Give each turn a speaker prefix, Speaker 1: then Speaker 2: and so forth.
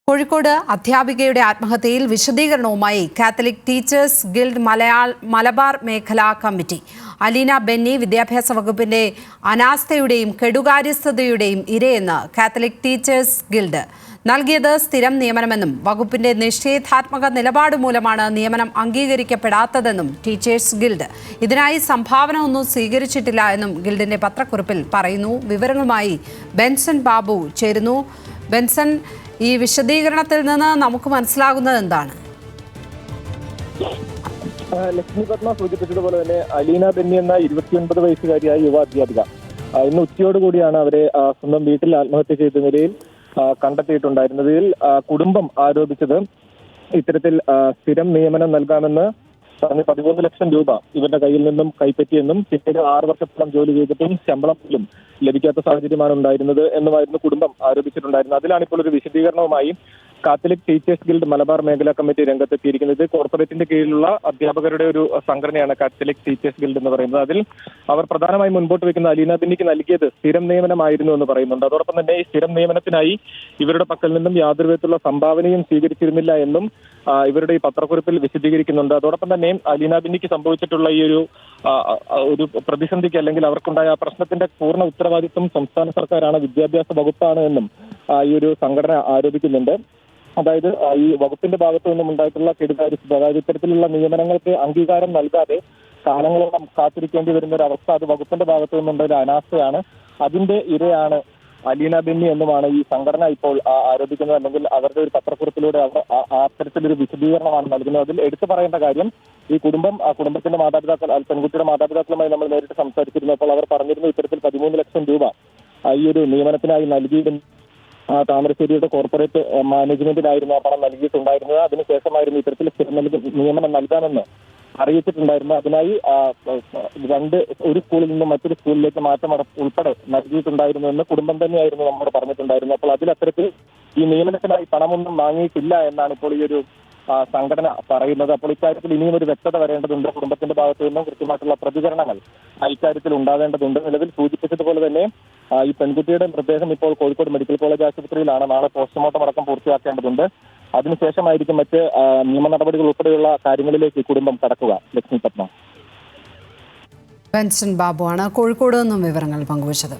Speaker 1: കോഴിക്കോട് അധ്യാപികയുടെ ആത്മഹത്യയിൽ വിശദീകരണവുമായി Catholic teachers guild Malabar മേഖലാ committee. Aleena Benny വിദ്യാഭ്യാസ വകുപ്പിന്റെ അനാസ്ഥയുടെയും കെടുകാര്യസ്ഥതയുടെയും ഇരയെന്ന് കാത്തലിക് ടീച്ചേഴ്സ് ഗിൽഡ്. നൽകിയത് സ്ഥിരം നിയമനമെന്നും വകുപ്പിന്റെ നിഷേധാത്മക നിലപാട് മൂലമാണ് നിയമനം അംഗീകരിക്കപ്പെടാത്തതെന്നും ടീച്ചേഴ്സ് ഗിൽഡ്. ഇതിനായി സംഭാവന ഒന്നും സ്വീകരിച്ചിട്ടില്ല എന്നും ഗിൽഡിന്റെ പത്രക്കുറിപ്പിൽ പറയുന്നു. വിവരങ്ങളുമായി ബെൻസൺ ബാബു ചേരുന്നു. ബെൻസൺ, ഈ വിശദീകരണത്തിൽ നിന്ന് നമുക്ക് മനസ്സിലാകുന്നത് എന്താണ്?
Speaker 2: ലക്ഷ്മി പത്മ സൂചിപ്പിച്ചതുപോലെ തന്നെ അലീന ബെന്നി എന്ന 29 വയസ്സുകാരിയായ യുവ അധ്യാപിക ഇന്ന് ഉച്ചയോടുകൂടിയാണ് അവരെ സ്വന്തം വീട്ടിൽ ആത്മഹത്യ ചെയ്ത നിലയിൽ കണ്ടെത്തിയിട്ടുണ്ടായിരുന്നതിൽ കുടുംബം ആരോപിച്ചത് ഇത്തരത്തിൽ സ്ഥിരം നിയമനം നൽകാമെന്ന് പറഞ്ഞ് 13 ലക്ഷം രൂപ ഇവരുടെ കയ്യിൽ നിന്നും കൈപ്പറ്റിയെന്നും പിന്നീട് 6 വർഷത്തോളം ജോലി ചെയ്തിട്ടും ശമ്പളം പോലും ലഭിക്കാത്ത സാഹചര്യമാണ് ഉണ്ടായിരുന്നത് എന്നുമായിരുന്നു കുടുംബം ആരോപിച്ചിട്ടുണ്ടായിരുന്നത്. അതിലാണ് ഇപ്പോൾ ഒരു വിശദീകരണവുമായി കാത്തലിക് ടീച്ചേഴ്സ് ഗിൽഡ് മലബാർ മേഖലാ കമ്മിറ്റി രംഗത്തെത്തിയിരിക്കുന്നത്. കോർപ്പറേറ്റിന്റെ കീഴിലുള്ള അധ്യാപകരുടെ ഒരു സംഘടനയാണ് കാത്തലിക് ടീച്ചേഴ്സ് ഗിൽഡ് എന്ന് പറയുന്നത്. അതിൽ അവർ പ്രധാനമായും മുൻപോട്ട് വയ്ക്കുന്ന അലീന ബെന്നിക്ക് നൽകിയത് സ്ഥിരം നിയമനമായിരുന്നു എന്ന് പറയുന്നുണ്ട്. അതോടൊപ്പം തന്നെ ഈ സ്ഥിരം നിയമനത്തിനായി ഇവരുടെ പക്കൽ നിന്നും യാതൊരു വിധത്തിലുള്ള സംഭാവനയും സ്വീകരിച്ചിരുന്നില്ല എന്നും ഇവരുടെ ഈ പത്രക്കുറിപ്പിൽ വിശദീകരിക്കുന്നുണ്ട്. അതോടൊപ്പം തന്നെ അലീന ബെന്നിക്ക് സംഭവിച്ചിട്ടുള്ള ഈ ഒരു പ്രതിസന്ധിക്ക് അല്ലെങ്കിൽ അവർക്കുണ്ടായ ആ പ്രശ്നത്തിന്റെ പൂർണ്ണ ഉത്തരവാദിത്വം സംസ്ഥാന സർക്കാരാണ്, വിദ്യാഭ്യാസ വകുപ്പാണ് എന്നും ഈ ഒരു സംഘടന ആരോപിക്കുന്നുണ്ട്. അതായത് ഈ വകുപ്പിന്റെ ഭാഗത്തു നിന്നും ഉണ്ടായിട്ടുള്ള കെടുകാര്യസ്ഥത, അതായത് ഇത്തരത്തിലുള്ള നിയമനങ്ങൾക്ക് അംഗീകാരം നൽകാതെ കാലങ്ങളോളം കാത്തിരിക്കേണ്ടി വരുന്ന ഒരു അവസ്ഥ അത് വകുപ്പിന്റെ ഭാഗത്തു നിന്നുണ്ടായ ഒരു അനാസ്ഥയാണ്. അതിന്റെ ഇരയാണ് അലീന ബെന്നി എന്നുമാണ് ഈ സംഘടന ഇപ്പോൾ ആരോപിക്കുന്നത്. അല്ലെങ്കിൽ അവരുടെ ഒരു പത്രക്കുറിപ്പിലൂടെ അവർ അത്തരത്തിലൊരു വിശദീകരണമാണ് നൽകുന്നത്. അതിൽ എടുത്തു പറയേണ്ട കാര്യം, ഈ കുടുംബത്തിന്റെ മാതാപിതാക്കൾ, പെൺകുട്ടിയുടെ മാതാപിതാക്കളുമായി നമ്മൾ നേരിട്ട് സംസാരിച്ചിരുന്നപ്പോൾ അവർ പറഞ്ഞിരുന്നു ഇത്തരത്തിൽ 13 ലക്ഷം രൂപ ഈ ഒരു നിയമനത്തിനായി നൽകിയിരുന്നു. താമരശ്ശേരിയുടെ കോർപ്പറേറ്റ് മാനേജ്മെന്റിനായിരുന്നു ആ പണം നൽകിയിട്ടുണ്ടായിരുന്നത്. അതിനുശേഷമായിരുന്നു ഇത്തരത്തിൽ നിയമനം നൽകാമെന്ന് അറിയിച്ചിട്ടുണ്ടായിരുന്നു. അതിനായി ഒരു സ്കൂളിൽ നിന്നും മറ്റൊരു സ്കൂളിലേക്ക് മാറ്റം ഉൾപ്പെടെ നൽകിയിട്ടുണ്ടായിരുന്നു എന്ന് കുടുംബം തന്നെയായിരുന്നു നമ്മോട് പറഞ്ഞിട്ടുണ്ടായിരുന്നത്. അപ്പോൾ അത്തരത്തിൽ ഈ നിയമനത്തിനായി പണമൊന്നും വാങ്ങിയിട്ടില്ല എന്നാണ് ഇപ്പോൾ ഈ ഒരു സംഘടന പറയുന്നത്. അപ്പോൾ ഇക്കാര്യത്തിൽ ഇനിയും ഒരു വ്യക്തത വരേണ്ടതുണ്ട്. കുടുംബത്തിന്റെ ഭാഗത്തു നിന്നും കൃത്യമായിട്ടുള്ള പ്രതികരണങ്ങൾ ഇക്കാര്യത്തിൽ ഉണ്ടാവേണ്ടതുണ്ട്. നിലവിൽ സൂചിപ്പിച്ചതുപോലെ തന്നെ ഈ പെൺകുട്ടിയുടെ മൃതദേഹം ഇപ്പോൾ കോഴിക്കോട് മെഡിക്കൽ കോളേജ് ആശുപത്രിയിലാണ്. നാളെ പോസ്റ്റ്മോർട്ടം അടക്കം പൂർത്തിയാക്കേണ്ടതുണ്ട്. അതിനുശേഷമായിരിക്കും മറ്റ് നിയമ നടപടികൾ ഉൾപ്പെടെയുള്ള കാര്യങ്ങളിലേക്ക് കുടുംബം കടക്കുക. ലക്ഷ്മി പത്മ.
Speaker 1: ബെൻസൺ ബാബു ആണ് കോഴിക്കോട് നിന്നും വിവരങ്ങൾ പങ്കുവച്ചത്.